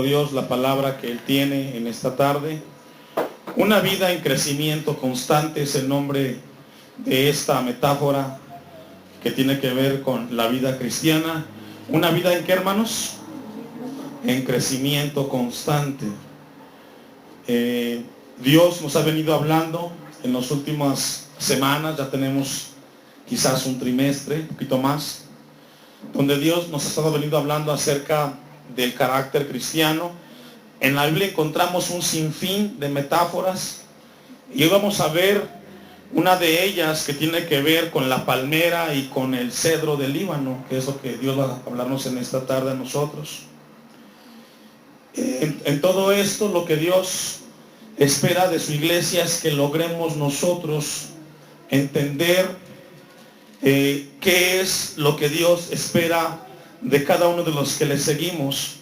Dios la palabra que Él tiene en esta tarde. Una vida en crecimiento constante es el nombre de esta metáfora que tiene que ver con la vida cristiana. ¿Una vida en qué, hermanos? En crecimiento constante. Dios nos ha venido hablando en las últimas semanas, ya tenemos quizás un trimestre, un poquito más, donde Dios nos ha estado venido hablando acerca del carácter cristiano. En la Biblia encontramos un sinfín de metáforas y hoy vamos a ver una de ellas que tiene que ver con la palmera y con el cedro del Líbano, que es lo que Dios va a hablarnos en esta tarde a nosotros. En todo esto, lo que Dios espera de su iglesia es que logremos nosotros entender qué es lo que Dios espera de cada uno de los que le seguimos.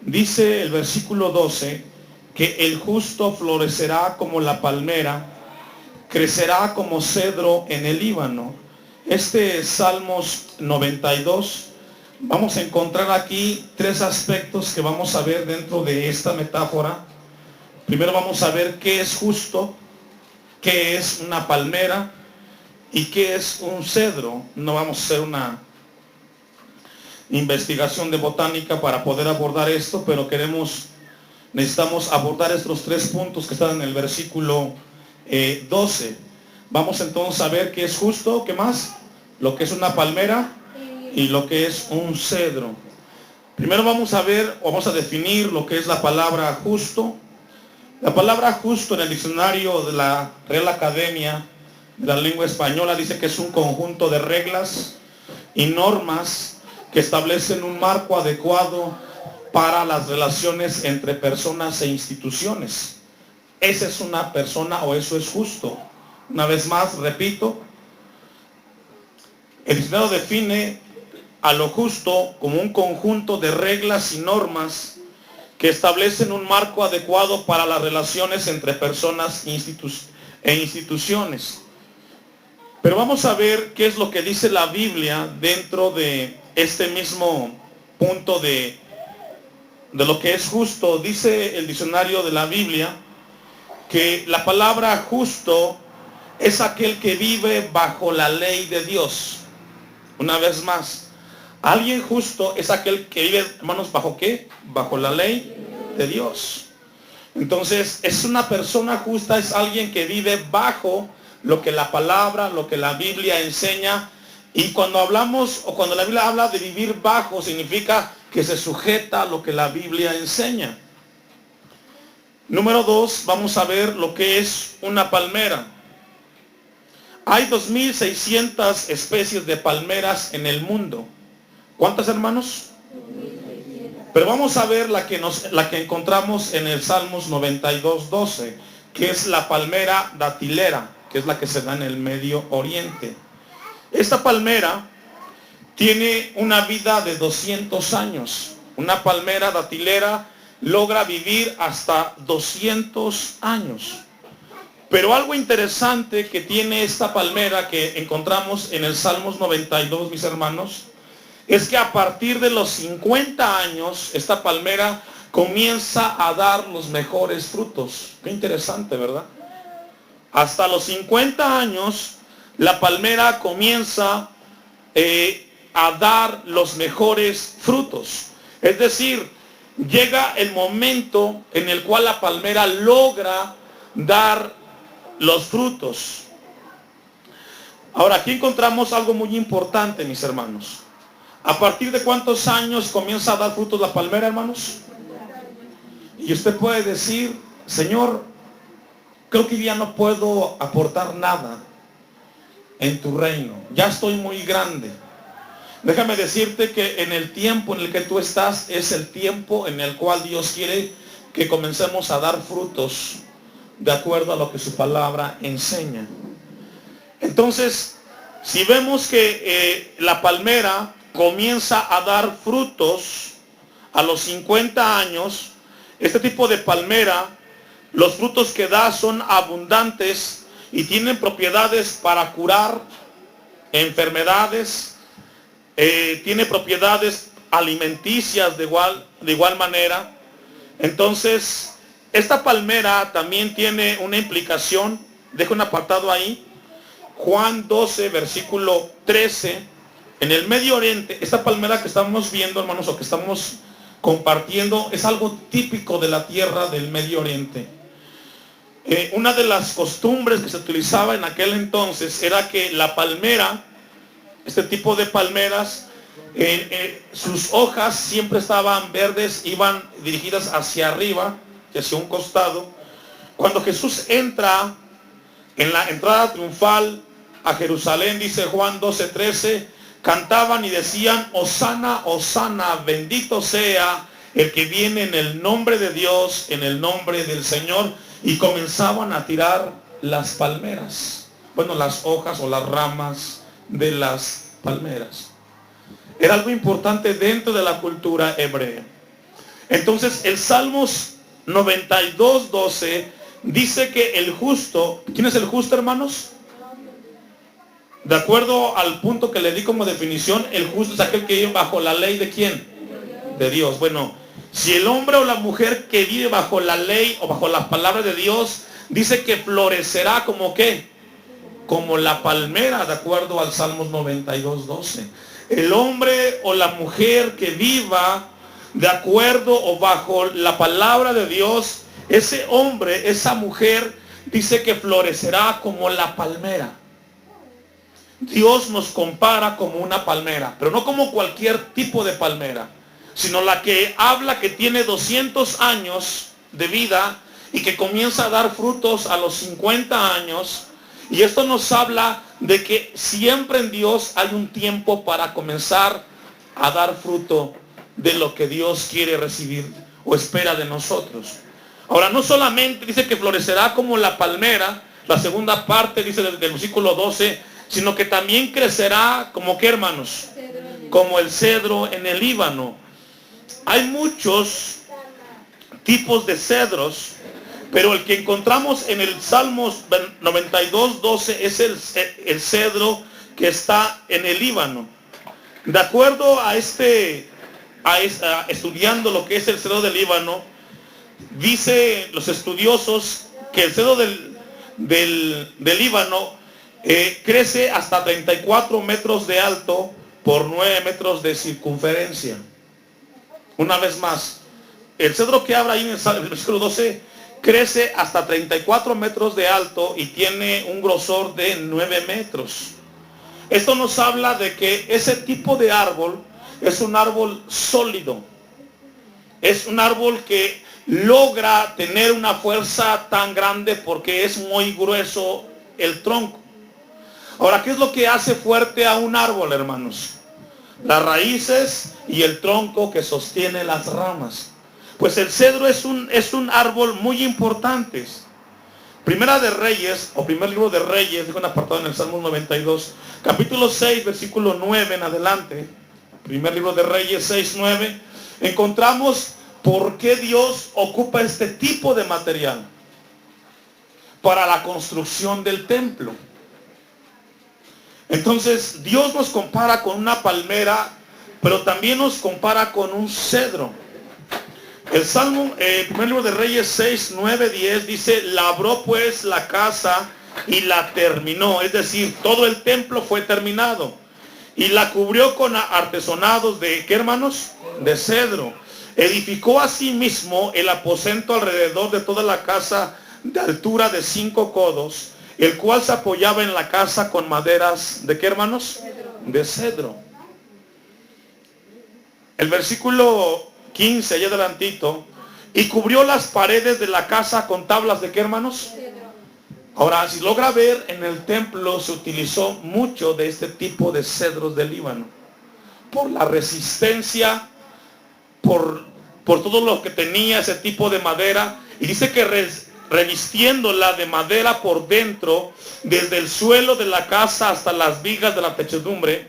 Dice el versículo 12 que el justo florecerá como la palmera, crecerá como cedro en el Líbano. Este es Salmos 92. Vamos a encontrar aquí tres aspectos que vamos a ver dentro de esta metáfora. Primero vamos a ver qué es justo, qué es una palmera y qué es un cedro. No vamos a hacer una investigación de botánica para poder abordar esto, pero necesitamos abordar estos tres puntos que están en el versículo 12. Vamos entonces a ver qué es justo, qué más, lo que es una palmera y lo que es un cedro. Primero vamos a ver, o vamos a definir lo que es la palabra justo. La palabra justo en el diccionario de la Real Academia de la Lengua Española dice que es un conjunto de reglas y normas que establecen un marco adecuado para las relaciones entre personas e instituciones. Esa es una persona o eso es justo. Una vez más, repito, el diccionario define a lo justo como un conjunto de reglas y normas que establecen un marco adecuado para las relaciones entre personas e instituciones. Pero vamos a ver qué es lo que dice la Biblia dentro de este mismo punto de lo que es justo. Dice el diccionario de la Biblia que la palabra justo es aquel que vive bajo la ley de Dios. Una vez más, alguien justo es aquel que vive, hermanos, ¿bajo qué? Bajo la ley de Dios. Entonces, es una persona justa, es alguien que vive bajo lo que la palabra, lo que la Biblia enseña. Y cuando hablamos, o cuando la Biblia habla de vivir bajo, significa que se sujeta a lo que la Biblia enseña. Número 2, vamos a ver lo que es una palmera. Hay 2.600 especies de palmeras en el mundo. ¿Cuántas, hermanos? 2.600. Pero vamos a ver la que encontramos en el Salmos 92:12, que es la palmera datilera, que es la que se da en el Medio Oriente. Esta palmera tiene una vida de 200 años. Una palmera datilera logra vivir hasta 200 años. Pero algo interesante que tiene esta palmera que encontramos en el Salmos 92, mis hermanos, es que a partir de los 50 años, esta palmera comienza a dar los mejores frutos. Qué interesante, ¿verdad? Hasta los 50 años, la palmera comienza a dar los mejores frutos. Es decir, llega el momento en el cual la palmera logra dar los frutos. Ahora, aquí encontramos algo muy importante, mis hermanos. ¿A partir de cuántos años comienza a dar frutos la palmera, hermanos? Y usted puede decir, Señor, creo que ya no puedo aportar nada en tu reino. Ya estoy muy grande. Déjame decirte que en el tiempo en el que tú estás es el tiempo en el cual Dios quiere que comencemos a dar frutos de acuerdo a lo que su palabra enseña. Entonces, si vemos que la palmera comienza a dar frutos a los 50 años, este tipo de palmera, los frutos que da son abundantes y tienen propiedades para curar enfermedades, tiene propiedades alimenticias de igual manera. Entonces, esta palmera también tiene una implicación. Dejo un apartado ahí. Juan 12, versículo 13. En el Medio Oriente, esta palmera que estamos viendo, hermanos, o que estamos compartiendo, es algo típico de la tierra del Medio Oriente. Una de las costumbres que se utilizaba en aquel entonces era que la palmera, este tipo de palmeras, sus hojas siempre estaban verdes, iban dirigidas hacia arriba y hacia un costado. Cuando Jesús entra en la entrada triunfal a Jerusalén, dice Juan 12:13, cantaban y decían: Hosana, Hosana, bendito sea el que viene en el nombre de Dios, en el nombre del Señor. Y comenzaban a tirar las palmeras, bueno, las hojas o las ramas de las palmeras. Era algo importante dentro de la cultura hebrea. Entonces el Salmos 92:12 dice que el justo, ¿quién es el justo, hermanos? De acuerdo al punto que le di como definición, el justo es aquel que vive bajo la ley ¿de quién? De Dios. Bueno, si el hombre o la mujer que vive bajo la ley o bajo las palabras de Dios, dice que florecerá como ¿qué? Como la palmera, de acuerdo al Salmos 92:12. El hombre o la mujer que viva de acuerdo o bajo la palabra de Dios, ese hombre, esa mujer, dice que florecerá como la palmera. Dios nos compara como una palmera, pero no como cualquier tipo de palmera, sino la que habla que tiene 200 años de vida y que comienza a dar frutos a los 50 años. Y esto nos habla de que siempre en Dios hay un tiempo para comenzar a dar fruto de lo que Dios quiere recibir o espera de nosotros. Ahora, no solamente dice que florecerá como la palmera, la segunda parte dice del versículo 12, sino que también crecerá como ¿qué, hermanos? Como el cedro en el Líbano. Hay muchos tipos de cedros, pero el que encontramos en el Salmos 92:12 es el cedro que está en el Líbano. De acuerdo a estudiando lo que es el cedro del Líbano, dice los estudiosos que el cedro del Líbano crece hasta 34 metros de alto por 9 metros de circunferencia. Una vez más, el cedro que habla ahí en el versículo 12 crece hasta 34 metros de alto y tiene un grosor de 9 metros. Esto nos habla de que ese tipo de árbol es un árbol sólido. Es un árbol que logra tener una fuerza tan grande porque es muy grueso el tronco. Ahora, ¿qué es lo que hace fuerte a un árbol, hermanos? Las raíces y el tronco que sostiene las ramas. Pues el cedro es un árbol muy importante. Primera de Reyes, o primer libro de Reyes, dijo un apartado en el Salmo 92, capítulo 6, versículo 9 en adelante. Primer libro de Reyes 6:9. Encontramos por qué Dios ocupa este tipo de material para la construcción del templo. Entonces Dios nos compara con una palmera, pero también nos compara con un cedro. El Salmo, primer libro de Reyes 6:9-10 dice: labró pues la casa y la terminó, es decir, todo el templo fue terminado, y la cubrió con artesonados de ¿qué, hermanos? De cedro. Edificó asimismo el aposento alrededor de toda la casa de altura de 5 codos, el cual se apoyaba en la casa con maderas ¿de qué, hermanos? De cedro. El versículo 15, allá adelantito, y cubrió las paredes de la casa con tablas ¿de qué, hermanos? Ahora, si logra ver, en el templo se utilizó mucho de este tipo de cedros del Líbano, por la resistencia, por todo lo que tenía ese tipo de madera, y dice que revistiéndola de madera por dentro, desde el suelo de la casa hasta las vigas de la techedumbre,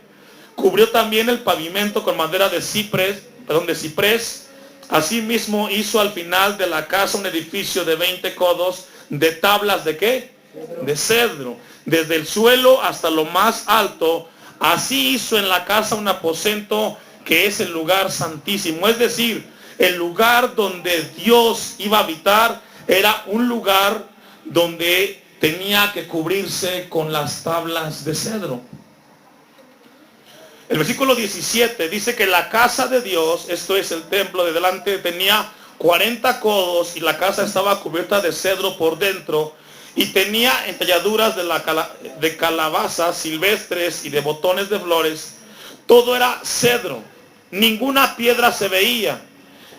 cubrió también el pavimento con madera de ciprés. Asimismo hizo al final de la casa un edificio de 20 codos de tablas ¿de qué? De cedro, desde el suelo hasta lo más alto. Así hizo en la casa un aposento que es el lugar santísimo. Es decir, el lugar donde Dios iba a habitar era un lugar donde tenía que cubrirse con las tablas de cedro. El versículo 17 dice que la casa de Dios, esto es el templo de delante, tenía 40 codos y la casa estaba cubierta de cedro por dentro y tenía entalladuras de calabazas silvestres y de botones de flores. Todo era cedro, ninguna piedra se veía.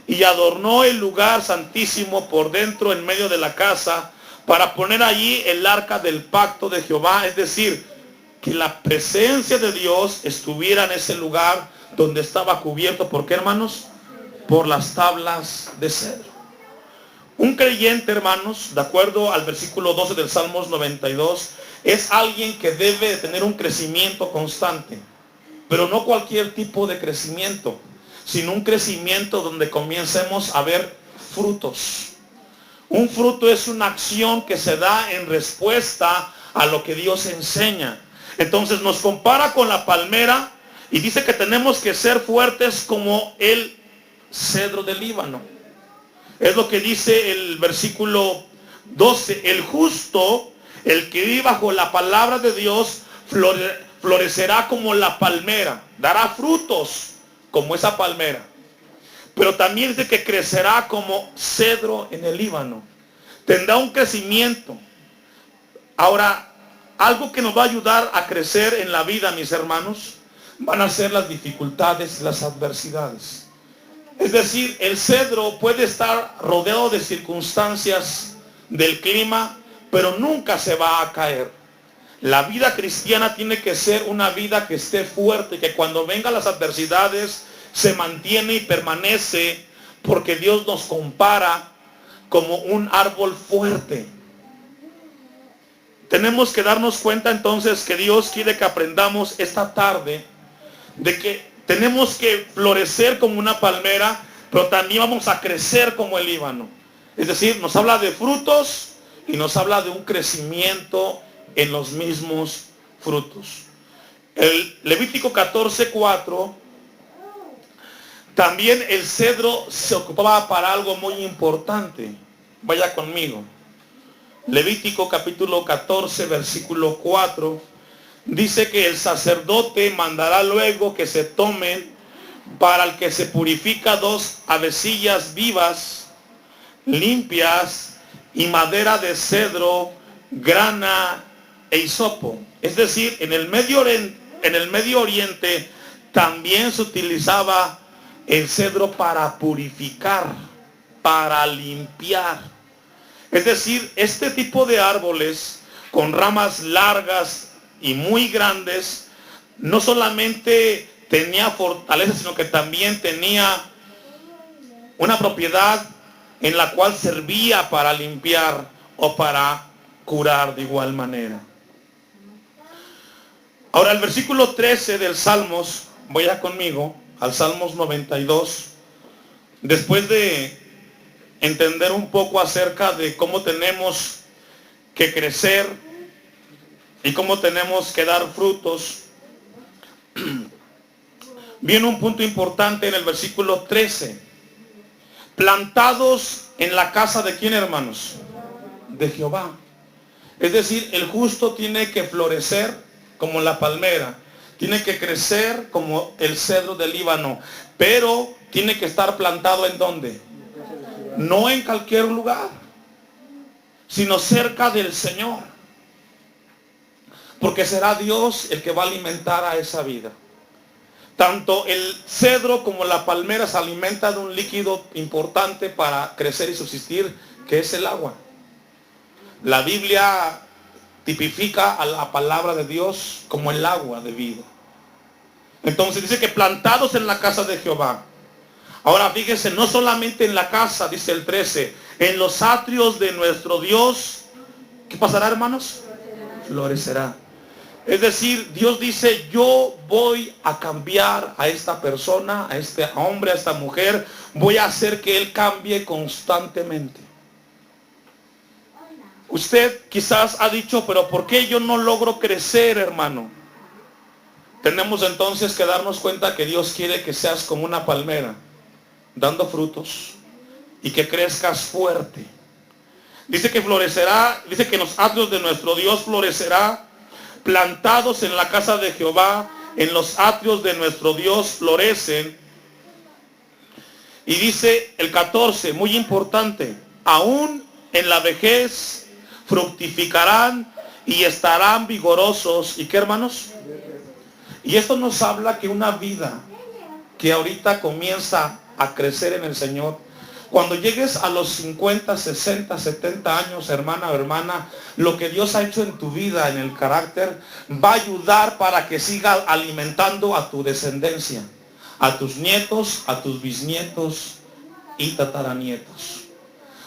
Y adornó el lugar santísimo por dentro en medio de la casa para poner allí el arca del pacto de Jehová, es decir, que la presencia de Dios estuviera en ese lugar donde estaba cubierto. ¿Por qué, hermanos? Por las tablas de cedro. Un creyente, hermanos, de acuerdo al versículo 12 del Salmos 92, es alguien que debe tener un crecimiento constante, pero no cualquier tipo de crecimiento, sino un crecimiento donde comencemos a ver frutos. Un fruto es una acción que se da en respuesta a lo que Dios enseña. Entonces nos compara con la palmera y dice que tenemos que ser fuertes como el cedro del Líbano. Es lo que dice el versículo 12. El justo, el que vive bajo la palabra de Dios, florecerá como la palmera, dará frutos como esa palmera. Pero también dice que crecerá como cedro en el Líbano. Tendrá un crecimiento. Ahora, algo que nos va a ayudar a crecer en la vida, mis hermanos, van a ser las dificultades, las adversidades. Es decir, el cedro puede estar rodeado de circunstancias del clima, pero nunca se va a caer. La vida cristiana tiene que ser una vida que esté fuerte, que cuando vengan las adversidades se mantiene y permanece, porque Dios nos compara como un árbol fuerte. Tenemos que darnos cuenta entonces que Dios quiere que aprendamos esta tarde de que tenemos que florecer como una palmera, pero también vamos a crecer como el Líbano. Es decir, nos habla de frutos y nos habla de un crecimiento en los mismos frutos. El Levítico 14:4, también el cedro se ocupaba para algo muy importante. Vaya conmigo. Levítico capítulo 14, versículo 4, dice que el sacerdote mandará luego que se tomen para el que se purifica 2 avecillas vivas, limpias, y madera de cedro, grana e hisopo. Es decir, en el Medio Oriente también se utilizaba el cedro para purificar, para limpiar. Es decir, este tipo de árboles con ramas largas y muy grandes, no solamente tenía fortaleza, sino que también tenía una propiedad en la cual servía para limpiar o para curar de igual manera. Ahora el versículo 13 del Salmos, vaya conmigo al Salmos 92, después de entender un poco acerca de cómo tenemos que crecer y cómo tenemos que dar frutos, viene un punto importante en el versículo 13. Plantados en la casa de ¿quién, hermanos? De Jehová. Es decir, el justo tiene que florecer como la palmera, tiene que crecer como el cedro del Líbano, pero tiene que estar plantado ¿en dónde? No en cualquier lugar, sino cerca del Señor, porque será Dios el que va a alimentar a esa vida. Tanto el cedro como la palmera se alimenta de un líquido importante para crecer y subsistir, que es el agua. La Biblia tipifica a la palabra de Dios como el agua de vida. Entonces dice que plantados en la casa de Jehová. Ahora fíjense, no solamente en la casa, dice el 13, en los atrios de nuestro Dios, ¿qué pasará, hermanos? Florecerá. Es decir, Dios dice, yo voy a cambiar a esta persona, a este hombre, a esta mujer, voy a hacer que él cambie constantemente. Usted quizás ha dicho, pero ¿por qué yo no logro crecer, hermano? Tenemos entonces que darnos cuenta que Dios quiere que seas como una palmera, dando frutos y que crezcas fuerte. Dice que florecerá, dice que en los atrios de nuestro Dios florecerá, plantados en la casa de Jehová, en los atrios de nuestro Dios florecen. Y dice el 14, muy importante, aún en la vejez fructificarán y estarán vigorosos. ¿Y qué, hermanos? Y esto nos habla que una vida que ahorita comienza a crecer en el Señor, cuando llegues a los 50, 60, 70 años, hermana o hermana, lo que Dios ha hecho en tu vida, en el carácter, va a ayudar para que siga alimentando a tu descendencia, a tus nietos, a tus bisnietos y tataranietos.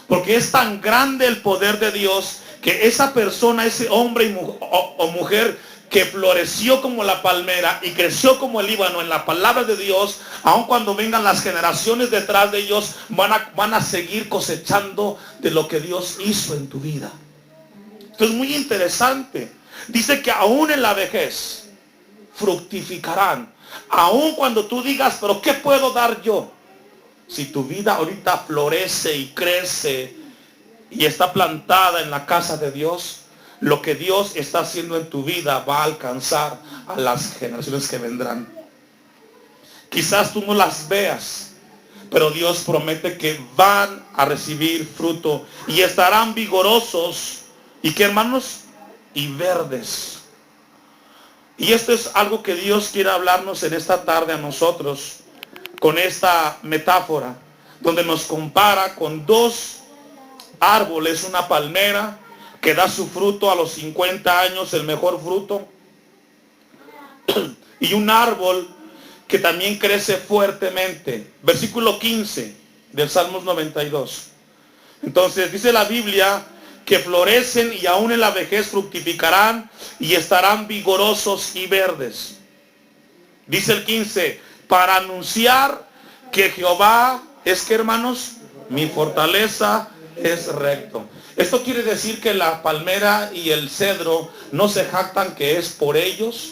Porque es tan grande el poder de Dios que esa persona, ese hombre o mujer que floreció como la palmera y creció como el Líbano en la palabra de Dios, aun cuando vengan las generaciones detrás de ellos, van a seguir cosechando de lo que Dios hizo en tu vida. Esto es muy interesante. Dice que aún en la vejez fructificarán. Aun cuando tú digas, pero ¿qué puedo dar yo? Si tu vida ahorita florece y crece y está plantada en la casa de Dios, lo que Dios está haciendo en tu vida va a alcanzar a las generaciones que vendrán. Quizás tú no las veas, pero Dios promete que van a recibir fruto y estarán vigorosos. ¿Y qué, hermanos? Y verdes. Y esto es algo que Dios quiere hablarnos en esta tarde a nosotros, con esta metáfora, donde nos compara con dos árboles, una palmera que da su fruto a los 50 años, el mejor fruto, y un árbol que también crece fuertemente. Versículo 15 del Salmos 92. Entonces dice la Biblia que florecen y aún en la vejez fructificarán y estarán vigorosos y verdes. Dice el 15, para anunciar que Jehová es, que, hermanos, mi fortaleza es recto. Esto quiere decir que la palmera y el cedro no se jactan que es por ellos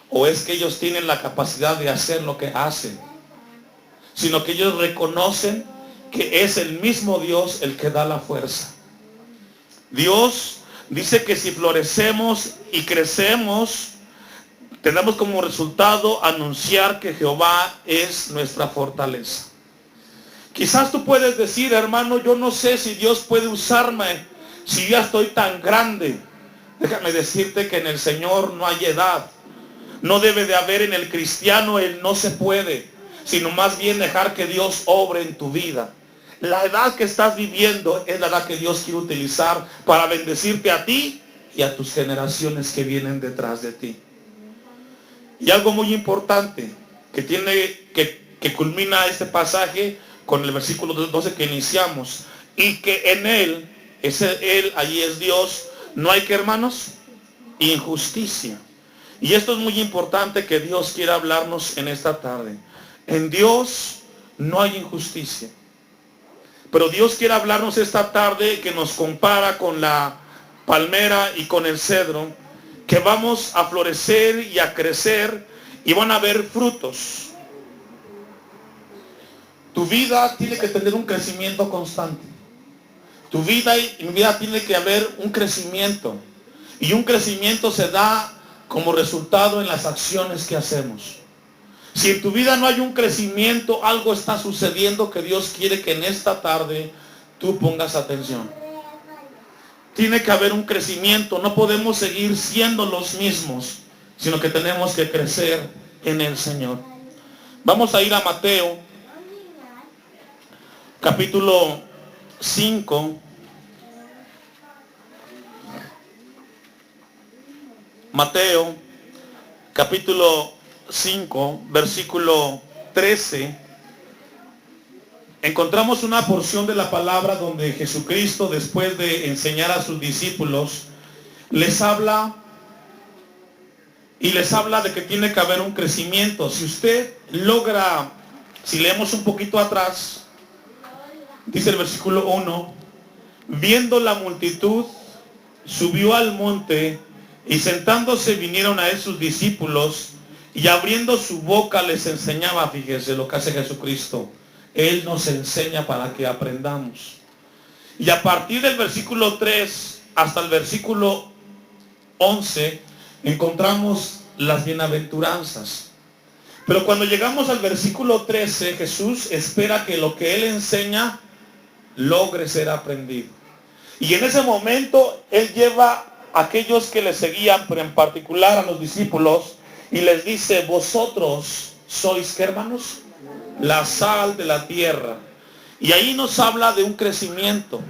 o es que ellos tienen la capacidad de hacer lo que hacen, sino que ellos reconocen que es el mismo Dios el que da la fuerza. Dios dice que si florecemos y crecemos, tenemos como resultado anunciar que Jehová es nuestra fortaleza. Quizás tú puedes decir, hermano, yo no sé si Dios puede usarme si ya estoy tan grande. Déjame decirte que en el Señor no hay edad. No debe de haber en el cristiano el no se puede, sino más bien dejar que Dios obre en tu vida. La edad que estás viviendo es la edad que Dios quiere utilizar para bendecirte a ti y a tus generaciones que vienen detrás de ti. Y algo muy importante que culmina este pasaje con el versículo 12 que iniciamos, y que en Él, allí es Dios, no hay, que, hermanos, injusticia. Y esto es muy importante que Dios quiera hablarnos en esta tarde. En Dios no hay injusticia. Pero Dios quiere hablarnos esta tarde que nos compara con la palmera y con el cedro, que vamos a florecer y a crecer y van a haber frutos. Tu vida tiene que tener un crecimiento constante. Tu vida y mi vida tiene que haber un crecimiento. Y un crecimiento se da como resultado en las acciones que hacemos. Si en tu vida no hay un crecimiento, algo está sucediendo que Dios quiere que en esta tarde tú pongas atención. Tiene que haber un crecimiento. No podemos seguir siendo los mismos, sino que tenemos que crecer en el Señor. Vamos a ir a Mateo, capítulo 5. Mateo, capítulo 5, versículo 13. Encontramos una porción de la palabra donde Jesucristo, después de enseñar a sus discípulos, les habla de que tiene que haber un crecimiento. Si usted logra, si leemos un poquito atrás, dice el versículo 1, viendo la multitud, subió al monte, y sentándose vinieron a él sus discípulos, y abriendo su boca les enseñaba. Fíjese lo que hace Jesucristo. Él nos enseña para que aprendamos. Y a partir del versículo 3 hasta el versículo 11 encontramos las bienaventuranzas. Pero cuando llegamos al versículo 13, Jesús espera que lo que Él enseña logre ser aprendido. Y en ese momento Él lleva a aquellos que le seguían, pero en particular a los discípulos, y les dice: vosotros sois, ¿qué, hermanos? La sal de la tierra. Y ahí nos habla de un crecimiento.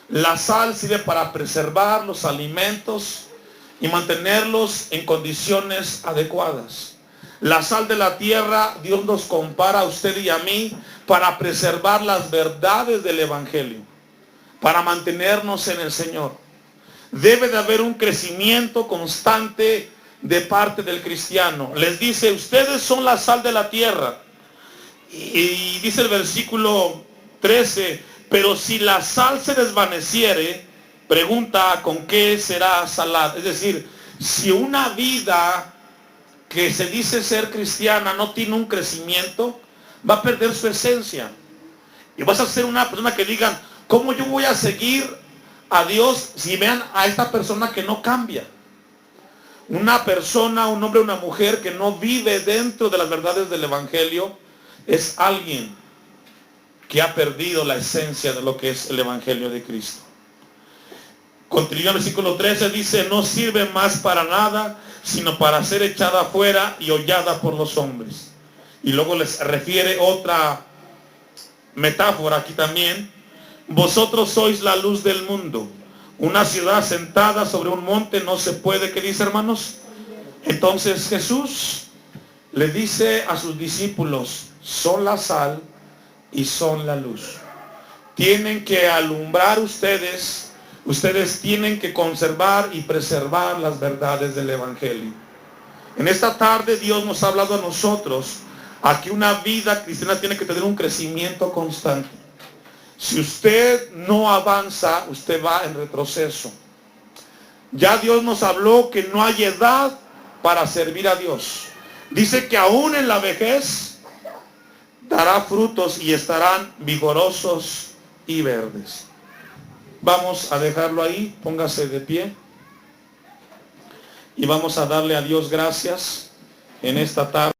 La sal sirve para preservar los alimentos y mantenerlos en condiciones adecuadas. La sal de la tierra, Dios nos compara a usted y a mí para preservar las verdades del Evangelio, para mantenernos en el Señor. Debe de haber un crecimiento constante de parte del cristiano. Les dice: ustedes son la sal de la tierra. Y dice el versículo 13: pero si la sal se desvaneciere, pregunta, ¿con qué será salada? Es decir, si una vida que se dice ser cristiana no tiene un crecimiento, va a perder su esencia. Y vas a ser una persona que digan: ¿cómo yo voy a seguir a Dios si vean a esta persona que no cambia? Una persona, un hombre, una mujer que no vive dentro de las verdades del Evangelio es alguien que ha perdido la esencia de lo que es el Evangelio de Cristo. Continúa el versículo 13, dice: no sirve más para nada, sino para ser echada afuera y hollada por los hombres. Y luego les refiere otra metáfora aquí también: vosotros sois la luz del mundo. Una ciudad sentada sobre un monte no se puede, ¿qué dice, hermanos? Entonces Jesús le dice a sus discípulos: son la sal y son la luz. Tienen que alumbrar ustedes tienen que conservar y preservar las verdades del Evangelio. En esta tarde Dios nos ha hablado a nosotros a que una vida cristiana tiene que tener un crecimiento constante. Si usted no avanza, usted va en retroceso. Ya Dios nos habló que no hay edad para servir a Dios. Dice que aún en la vejez dará frutos y estarán vigorosos y verdes. Vamos a dejarlo ahí, póngase de pie. Y vamos a darle a Dios gracias en esta tarde.